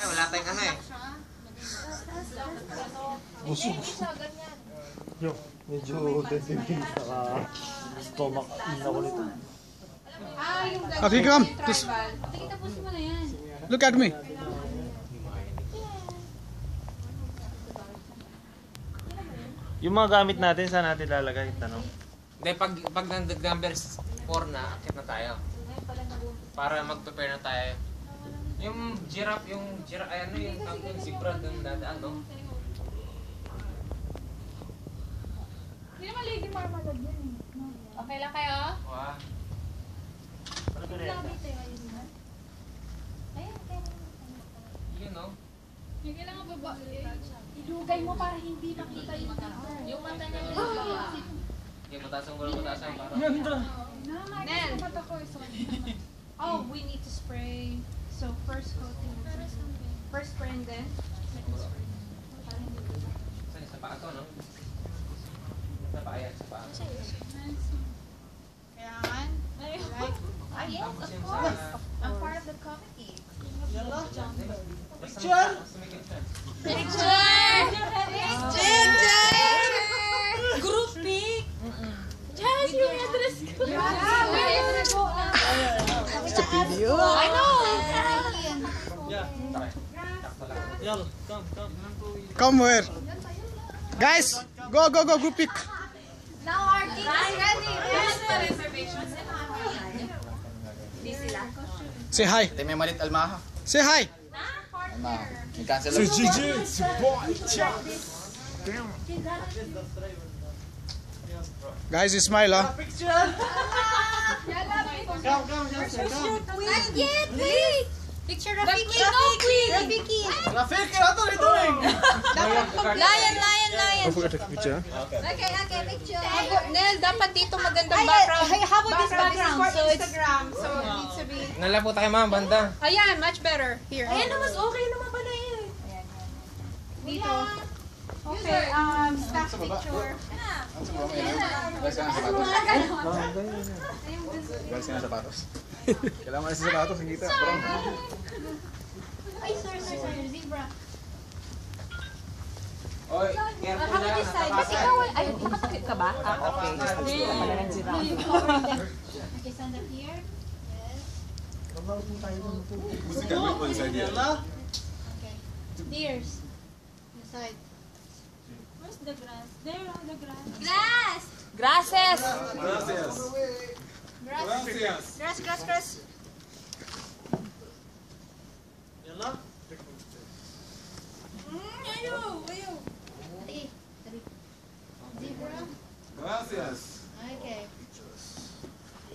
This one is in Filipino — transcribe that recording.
Wala tayong ano eh. Busog. Yo, medyo sensitive sa stomach in ako nito. Okay, come. Just look at me. Yung mga gamit natin, saan natin lalagay? Tanong. Hindi, pag number 4 na, akit na tayo. Para mag-prepare na tayo. Yung giraffe, ay ano yung zebra doon dadaan, no? Hindi naman lady marmalade yan eh. Okay lang kayo? Wow. Yun, no? Yung kailangan baba. Idugay mo para hindi makita yung yung mata niya. Hindi, mataas ang para. Nel! Oh, we need to spray. So, first coating. First spray and then second spray. Saan? Sa paa to, no? Sa paa yan, sa paa. Kailangan. Yes, of course. I'm part of the committee. Picture! Picture! Group pic! Yes, yung address ko. It's a video. I know! Come where? Guys, go group pic. Now our team is ready. Reservations. Say hi. Ito may malit almaha. Say hi. Almaha. May cancel Say ako. GG. It's your boy. Guys, smile, huh? Not yet, wait! Picture Rafiki. Rafiki. Rafik, kaya ito rin doing. Lion. Don't forget to take a picture. Okay, picture. Nel, dapat dito magandang background. How about this background? So it's Instagram, so it needs to be... Nala po tayo mga banda. Ayan, much better. Here. Ayan, mas okay naman pala yun. Dito. Okay, staff picture. Guys, ka ng sapatos. Guys, ka ng sapatos. Kailangan na sa sapatos, hindi kita. Ay, sorry, zebra. Oy, careful na. Kasi ikaw ay, nakatakip ka ba? Okay. Okay, stand up here. Yes. Okay. Deers. The side. Where's the grass? There on the grass. Grass! Grasses! Grass. Ayaw. Zebra. Gracias. Okay.